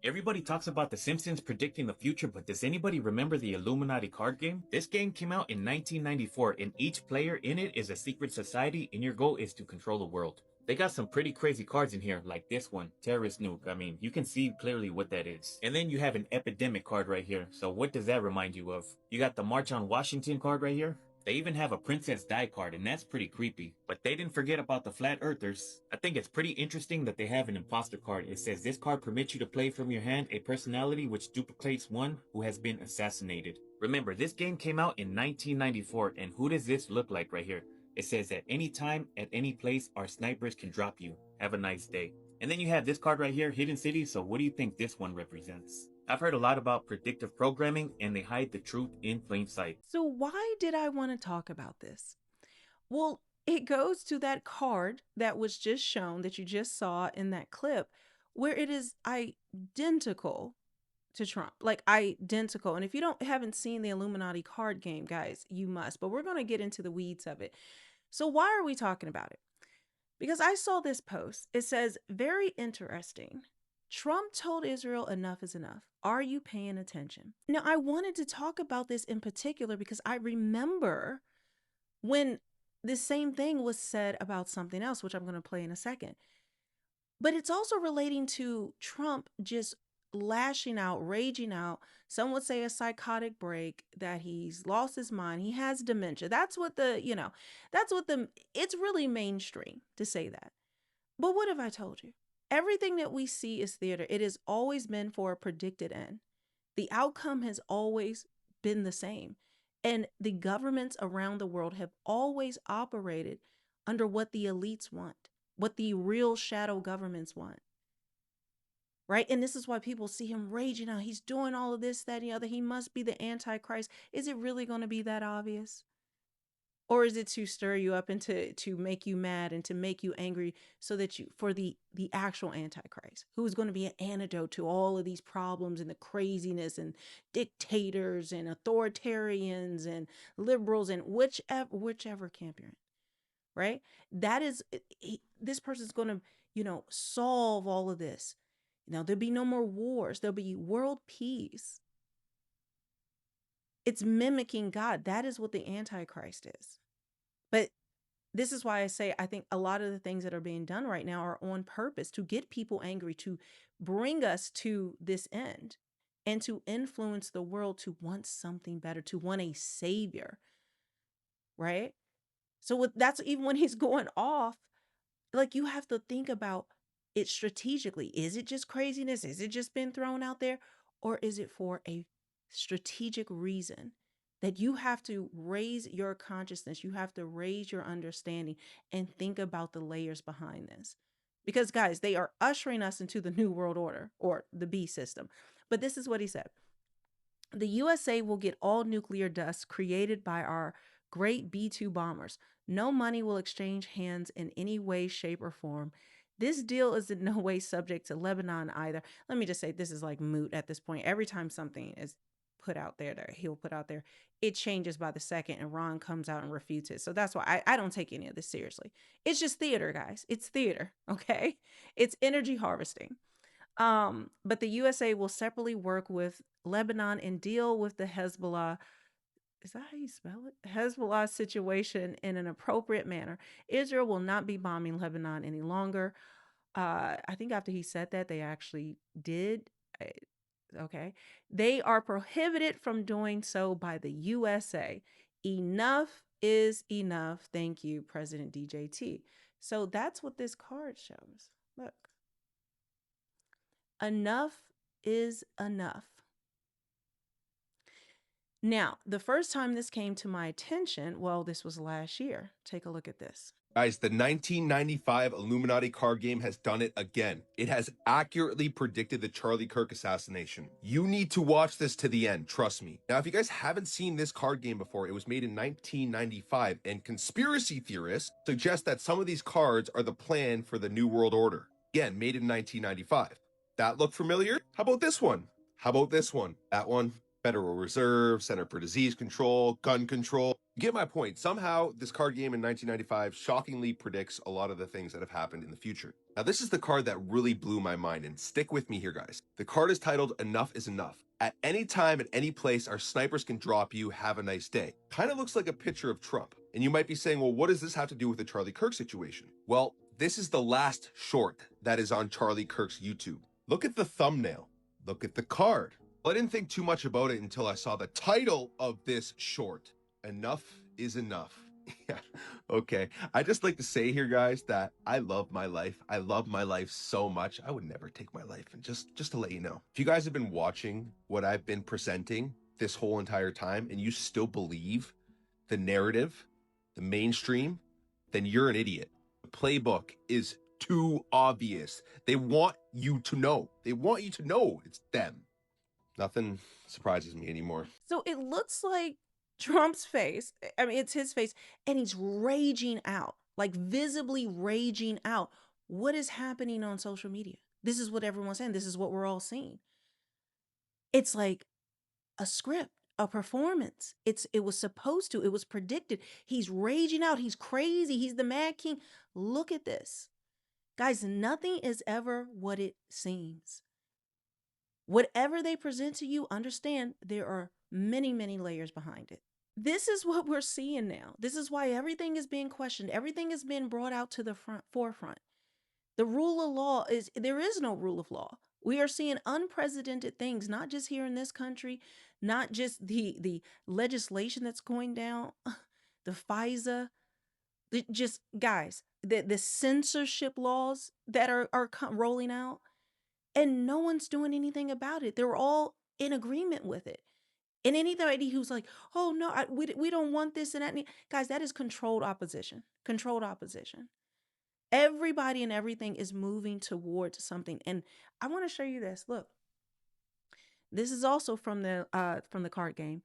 Everybody talks about The Simpsons predicting the future, but does anybody remember the Illuminati card game? This game came out in 1994, and each player in it is a secret society, and your goal is to control the world. They got some pretty crazy cards in here, like this one, Terrorist Nuke. I mean, you can see clearly what that is. And then you have an Epidemic card right here, so what does that remind you of? You got the March on Washington card right here. They even have a Princess Di card, and that's pretty creepy. But they didn't forget about the Flat Earthers. I think it's pretty interesting that they have an imposter card. It says this card permits you to play from your hand a personality which duplicates one who has been assassinated. Remember, this game came out in 1994, and who does this look like right here? It says at any time, at any place, our snipers can drop you. Have a nice day. And then you have this card right here, Hidden City, so what do you think this one represents? I've heard a lot about predictive programming, and they hide the truth in plain sight. So why did I want to talk about this? Well, it goes to that card that was just shown that you just saw in that clip where it is identical to Trump. Like identical. And if you haven't seen the Illuminati card game, guys, you must. But we're going to get into the weeds of it. So why are we talking about it? Because I saw this post. It says, very interesting. Trump told Israel enough is enough. Are you paying attention? Now, I wanted to talk about this in particular because I remember when the same thing was said about something else, which I'm going to play in a second. But it's also relating to Trump just lashing out, raging out. Some would say a psychotic break, that he's lost his mind. He has dementia. That's what it's really mainstream to say that. But what have I told you? Everything that we see is theater. It has always been for a predicted end. The outcome has always been the same. And the governments around the world have always operated under what the elites want, what the real shadow governments want. Right? And this is why people see him raging out. He's doing all of this, that, and the other. He must be the Antichrist. Is it really going to be that obvious? Or is it to stir you up and to make you mad and to make you angry so that for the actual Antichrist, who is going to be an antidote to all of these problems and the craziness and dictators and authoritarians and liberals and whichever camp you're in, right? That is, this person's going to, solve all of this. There'll be no more wars. There'll be world peace. It's mimicking God. That is what the Antichrist is. But this is why I say I think a lot of the things that are being done right now are on purpose to get people angry, to bring us to this end, and to influence the world to want something better, to want a savior, right? So that's even when he's going off, like you have to think about it strategically. Is it just craziness? Is it just been thrown out there? Or is it for a strategic reason that you have to raise your consciousness? You have to raise your understanding and think about the layers behind this. Because guys, they are ushering us into the New World Order, or the B system. But this is what he said. The USA will get all nuclear dust created by our great B-2 bombers. No money will exchange hands in any way, shape, or form. This deal is in no way subject to Lebanon either. Let me just say, this is like moot at this point. Every time something is put out there that he'll put out there, it changes by the second, and Ron comes out and refutes it. So that's why I don't take any of this seriously. It's just theater, guys. It's theater, okay? It's energy harvesting. But the USA will separately work with Lebanon and deal with the Hezbollah. Is that how you spell it? Hezbollah situation in an appropriate manner. Israel will not be bombing Lebanon any longer. I think after he said that, they actually did. Okay. They are prohibited from doing so by the USA. Enough is enough. Thank you, President DJT. So that's what this card shows. Look. Enough is enough. Now, the first time this came to my attention, well, this was last year. Take a look at this. Guys, the 1995 Illuminati card game has done it again. It has accurately predicted the Charlie Kirk assassination. You need to watch this to the end, trust me. Now, if you guys haven't seen this card game before, it was made in 1995, and conspiracy theorists suggest that some of these cards are the plan for the New World Order. Again, made in 1995. That look familiar? How about this one? How about this one? That one? Federal Reserve, Center for Disease Control, gun control. You get my point. Somehow, this card game in 1995 shockingly predicts a lot of the things that have happened in the future. Now, this is the card that really blew my mind, and stick with me here, guys. The card is titled Enough is Enough. At any time, at any place, our snipers can drop you. Have a nice day. Kind of looks like a picture of Trump. And you might be saying, well, what does this have to do with the Charlie Kirk situation? Well, this is the last short that is on Charlie Kirk's YouTube. Look at the thumbnail. Look at the card. Well, I didn't think too much about it until I saw the title of this short. Enough is Enough. Yeah, okay. I just like to say here, guys, that I love my life. I love my life so much. I would never take my life. And just to let you know, if you guys have been watching what I've been presenting this whole entire time and you still believe the narrative, the mainstream, then you're an idiot. The playbook is too obvious. They want you to know. They want you to know it's them. Nothing surprises me anymore. So it looks like Trump's face. I mean, it's his face, and he's raging out, like visibly raging out. What is happening on social media? This is what everyone's saying. This is what we're all seeing. It's like a script, a performance. It was supposed to. It was predicted. He's raging out. He's crazy. He's the Mad King. Look at this. Guys, nothing is ever what it seems. Whatever they present to you, understand there are many, many layers behind it. This is what we're seeing now. This is why everything is being questioned. Everything is being brought out to the forefront. The rule of law there is no rule of law. We are seeing unprecedented things, not just here in this country, not just the legislation that's going down, the FISA, just guys, the censorship laws that are rolling out. And no one's doing anything about it. They're all in agreement with it. And anybody who's like, oh, no, we don't want this and that. Guys, that is controlled opposition. Controlled opposition. Everybody and everything is moving towards something. And I want to show you this. Look, this is also from the card game.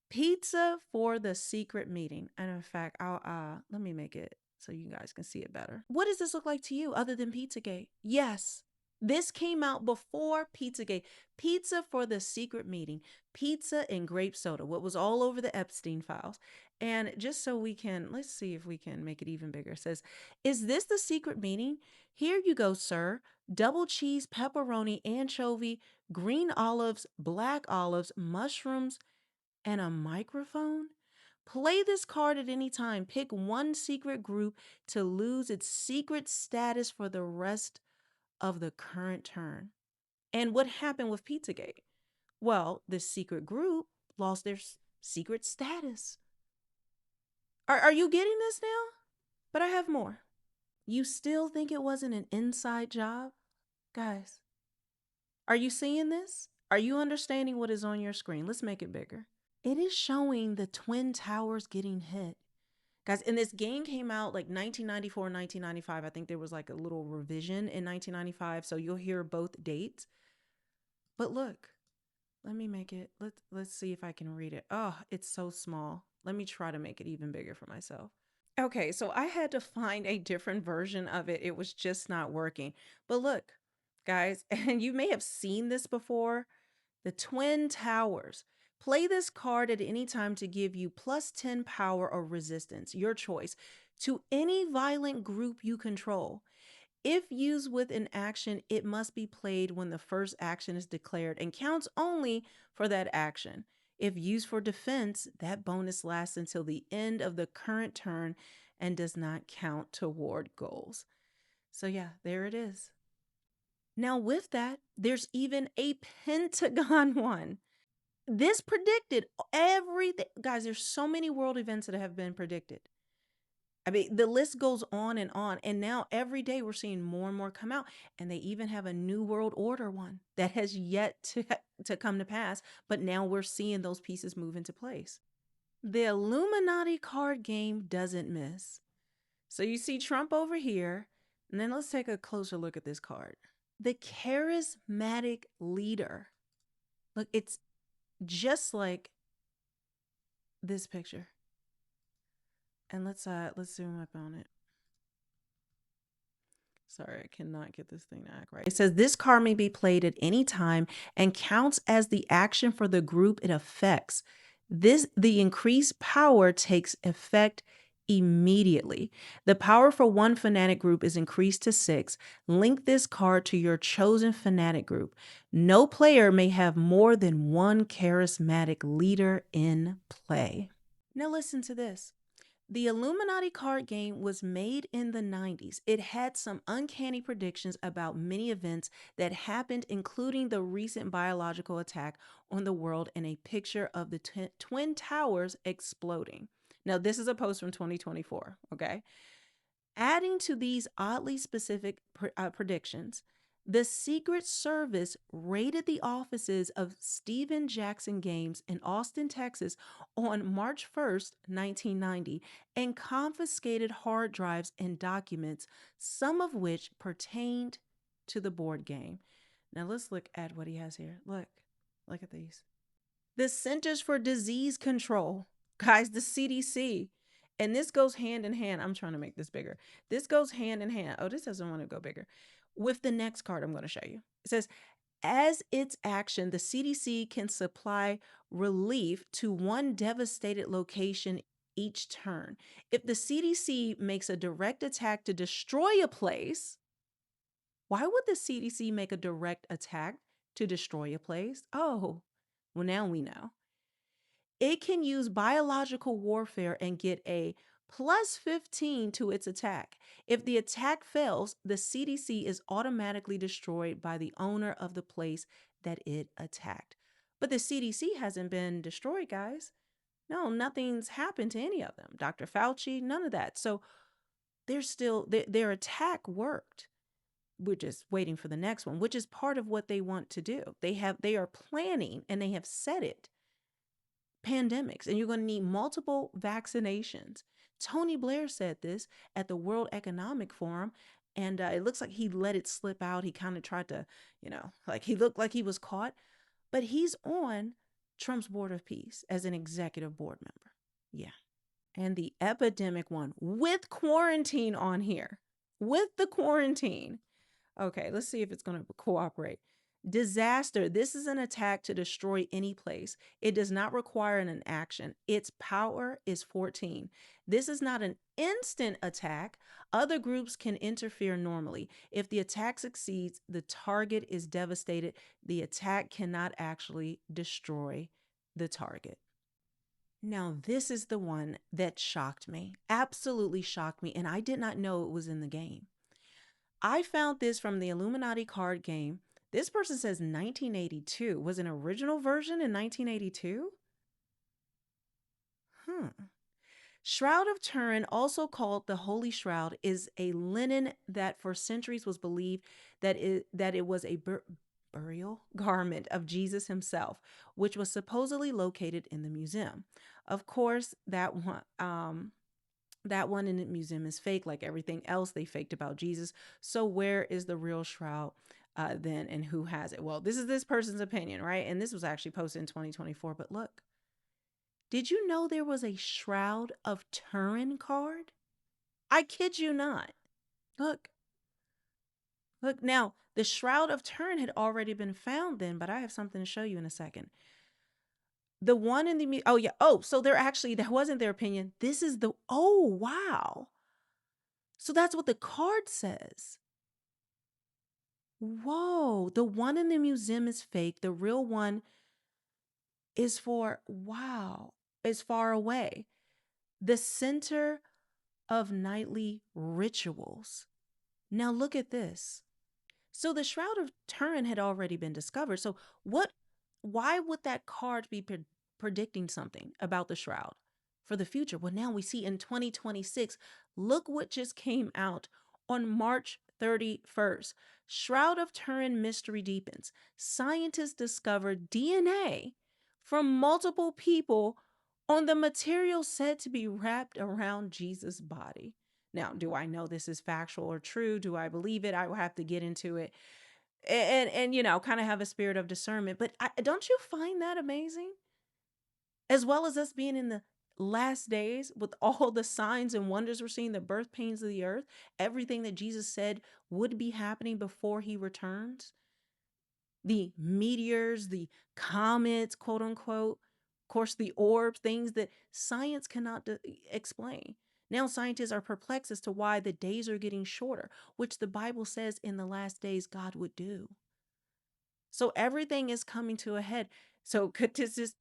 Pizza for the secret meeting. And in fact, I'll let me make it so you guys can see it better. What does this look like to you other than Pizzagate? Yes. This came out before Pizzagate. Pizza for the secret meeting. Pizza and grape soda. What was all over the Epstein files. And just so let's see if we can make it even bigger. It says, is this the secret meeting? Here you go, sir. Double cheese, pepperoni, anchovy, green olives, black olives, mushrooms, and a microphone? Play this card at any time. Pick one secret group to lose its secret status for the rest of the current turn. And what happened with Pizzagate? Well, this secret group lost their secret status. Are you getting this now? But I have more. You still think it wasn't an inside job? Guys, are you seeing this? Are you understanding what is on your screen? Let's make it bigger. It is showing the Twin Towers getting hit. Guys, and this game came out like 1994, 1995. I think there was like a little revision in 1995. So you'll hear both dates. But look, let me make it. Let's see if I can read it. Oh, it's so small. Let me try to make it even bigger for myself. Okay, so I had to find a different version of it. It was just not working. But look, guys, and you may have seen this before. The Twin Towers. Play this card at any time to give you +10 power or resistance, your choice, to any violent group you control. If used with an action, it must be played when the first action is declared and counts only for that action. If used for defense, that bonus lasts until the end of the current turn and does not count toward goals. So yeah, there it is. Now with that, there's even a Pentagon one. This predicted everything. Guys, there's so many world events that have been predicted. I mean, the list goes on. And now every day we're seeing more and more come out. And they even have a new world order one that has yet to come to pass. But now we're seeing those pieces move into place. The Illuminati card game doesn't miss. So you see Trump over here. And then let's take a closer look at this card. The charismatic leader. Look, it's just like this picture. And let's zoom up on it. Sorry, I cannot get this thing to act right. It says this card may be played at any time and counts as the action for the group it affects. The increased power takes effect immediately. The power for one fanatic group is increased to 6. Link this card to your chosen fanatic group. No player may have more than one charismatic leader in play. Now, listen to this. The Illuminati card game was made in the 90s. It had some uncanny predictions about many events that happened, including the recent biological attack on the world and a picture of the Twin Towers exploding. Now, this is a post from 2024, okay? Adding to these oddly specific predictions, the Secret Service raided the offices of Steven Jackson Games in Austin, Texas on March 1st, 1990, and confiscated hard drives and documents, some of which pertained to the board game. Now let's look at what he has here. Look at these. The Centers for Disease Control, guys, the CDC. And this goes hand in hand. I'm trying to make this bigger. This goes hand in hand. Oh, this doesn't want to go bigger. With the next card I'm going to show you. It says, as its action, the CDC can supply relief to one devastated location each turn. If the CDC makes a direct attack to destroy a place, why would the CDC make a direct attack to destroy a place? Oh, well, now we know. It can use biological warfare and get a plus 15 to its attack. If the attack fails, the CDC is automatically destroyed by the owner of the place that it attacked. But the CDC hasn't been destroyed, guys. No, nothing's happened to any of them. Dr. Fauci, none of that. So they're still, their attack worked. We're just waiting for the next one, which is part of what they want to do. They are planning, and they have said it, pandemics, and you're going to need multiple vaccinations. Tony Blair said this at the World Economic Forum, and it looks like he let it slip out. He kind of tried to, like he looked like he was caught, but he's on Trump's Board of Peace as an executive board member. Yeah. And the epidemic one with quarantine on here, with the quarantine. Okay, let's see if it's going to cooperate. Disaster. This is an attack to destroy any place. It does not require an action. Its power is 14. This is not an instant attack. Other groups can interfere normally. If the attack succeeds, the target is devastated. The attack cannot actually destroy the target. Now, this is the one that shocked me, absolutely shocked me, and I did not know it was in the game. I found this from the Illuminati card game. This person says 1982. Was an original version in 1982? Shroud of Turin, also called the Holy Shroud, is a linen that for centuries was believed that it was a burial garment of Jesus himself, which was supposedly located in the museum. Of course, that one in the museum is fake, like everything else they faked about Jesus. So where is the real shroud then, and who has it? Well, this is this person's opinion, right? And this was actually posted in 2024. But look, did you know there was a Shroud of Turin card? I kid you not. Look. Now, the Shroud of Turin had already been found then, but I have something to show you in a second. The one in the, oh yeah, so that wasn't their opinion. This is oh wow. So that's what the card says. Whoa, the one in the museum is fake. The real one is is far away. The center of nightly rituals. Now look at this. So the Shroud of Turin had already been discovered. So why would that card be predicting something about the Shroud for the future? Well, now we see in 2026, look what just came out on March 31st. Shroud of Turin mystery deepens. Scientists discovered DNA from multiple people on the material said to be wrapped around Jesus' body. Now, do I know this is factual or true? Do I believe it? I will have to get into it and kind of have a spirit of discernment. But don't you find that amazing? As well as us being in the last days with all the signs and wonders we're seeing, the birth pains of the earth, everything that Jesus said would be happening before he returns, the meteors, the comets, quote unquote, of course, the orbs, things that science cannot explain. Now scientists are perplexed as to why the days are getting shorter, which the Bible says in the last days God would do. So everything is coming to a head. So could this just,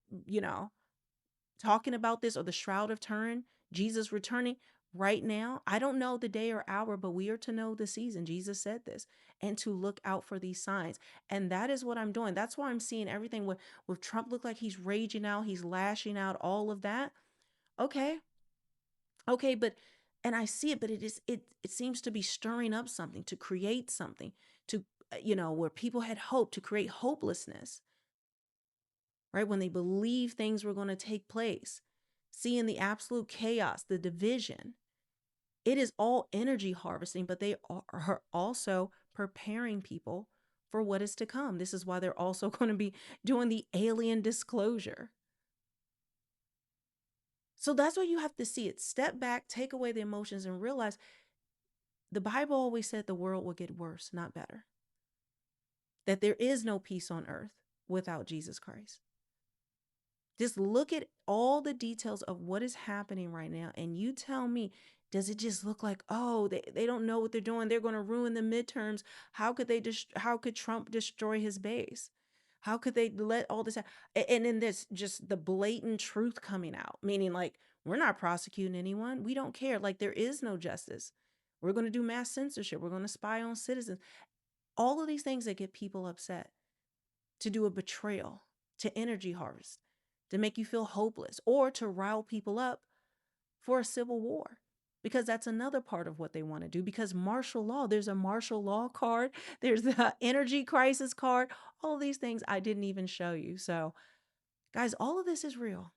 talking about this, or the Shroud of Turin, Jesus returning right now? I don't know the day or hour, but we are to know the season. Jesus said this, and to look out for these signs. And that is what I'm doing. That's why I'm seeing everything with Trump look like he's raging out, he's lashing out, all of that. Okay. Okay, but and I see it, but it seems to be stirring up something, to create something, to where people had hope, to create hopelessness, right? When they believe things were going to take place, seeing the absolute chaos, the division. It is all energy harvesting, but they are also preparing people for what is to come. This is why they're also going to be doing the alien disclosure. So that's why you have to see it. Step back, take away the emotions, and realize the Bible always said the world will get worse, not better. That there is no peace on earth without Jesus Christ. Just look at all the details of what is happening right now, and you tell me, does it just look like, oh, they don't know what they're doing, they're going to ruin the midterms? How could Trump destroy his base? How could they let all this and then there's just the blatant truth coming out, meaning like, we're not prosecuting anyone, we don't care, like there is no justice, we're going to do mass censorship, we're going to spy on citizens, all of these things that get people upset, to do a betrayal, to energy harvest, to make you feel hopeless, or to rile people up for a civil war. Because that's another part of what they want to do. Because martial law, there's a martial law card, there's the energy crisis card, all of these things I didn't even show you. So, guys, all of this is real.